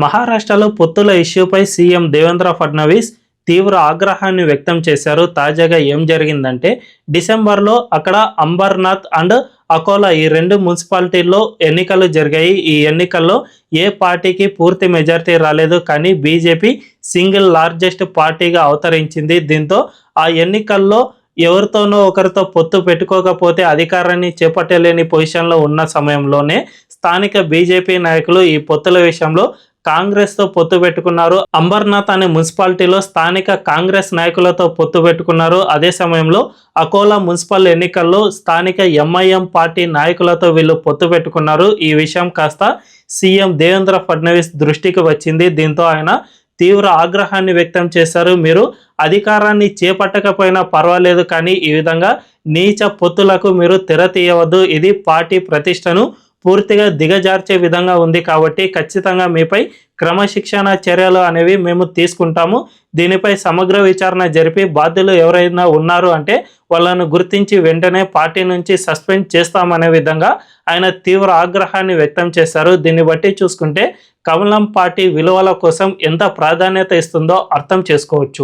మహారాష్ట్రలో పొత్తుల ఇష్యూపై సీఎం దేవేంద్ర ఫడ్నవీస్ తీవ్ర ఆగ్రహాన్ని వ్యక్తం చేశారు. తాజాగా ఏం జరిగిందంటే డిసెంబర్లో అక్కడ అంబర్నాథ్ అండ్ అకోలా ఈ రెండు మున్సిపాలిటీల్లో ఎన్నికలు జరిగాయి. ఈ ఎన్నికల్లో ఏ పార్టీకి పూర్తి మెజారిటీ రాలేదు, కానీ బీజేపీ సింగిల్ లార్జెస్ట్ పార్టీగా అవతరించింది. దీంతో ఆ ఎన్నికల్లో ఎవరితోనో ఒకరితో పొత్తు పెట్టుకోకపోతే అధికారాన్ని చేపట్టలేని పొజిషన్లో ఉన్న సమయంలోనే స్థానిక బీజేపీ నాయకులు ఈ పొత్తుల విషయంలో కాంగ్రెస్తో పొత్తు పెట్టుకున్నారు. అంబర్నాథ్ అనే మున్సిపాలిటీలో స్థానిక కాంగ్రెస్ నాయకులతో పొత్తు పెట్టుకున్నారు. అదే సమయంలో అకోలా మున్సిపల్ ఎన్నికల్లో స్థానిక ఎంఐఎం పార్టీ నాయకులతో వీళ్ళు పొత్తు పెట్టుకున్నారు. ఈ విషయం కాస్త సీఎం దేవేంద్ర ఫడ్నవీస్ దృష్టికి వచ్చింది. దీంతో ఆయన తీవ్ర ఆగ్రహాన్ని వ్యక్తం చేశారు. మీరు అధికారాన్ని చేపట్టకపోయినా పర్వాలేదు, కానీ ఈ విధంగా నీచ పొత్తులకు మీరు తెర తీయవద్దు. ఇది పార్టీ ప్రతిష్టను పూర్తిగా దిగజార్చే విధంగా ఉంది, కాబట్టి ఖచ్చితంగా మీపై క్రమశిక్షణ చర్యలు అనేవి మేము తీసుకుంటాము. దీనిపై సమగ్ర విచారణ జరిపి బాధ్యులు ఎవరైనా ఉన్నారు అంటే వాళ్ళను గుర్తించి వెంటనే పార్టీ నుంచి సస్పెండ్ చేస్తామనే విధంగా ఆయన తీవ్ర ఆగ్రహాన్ని వ్యక్తం చేశారు. దీన్ని బట్టి చూసుకుంటే కమలం పార్టీ విలువల కోసం ఎంత ప్రాధాన్యత ఇస్తుందో అర్థం చేసుకోవచ్చు.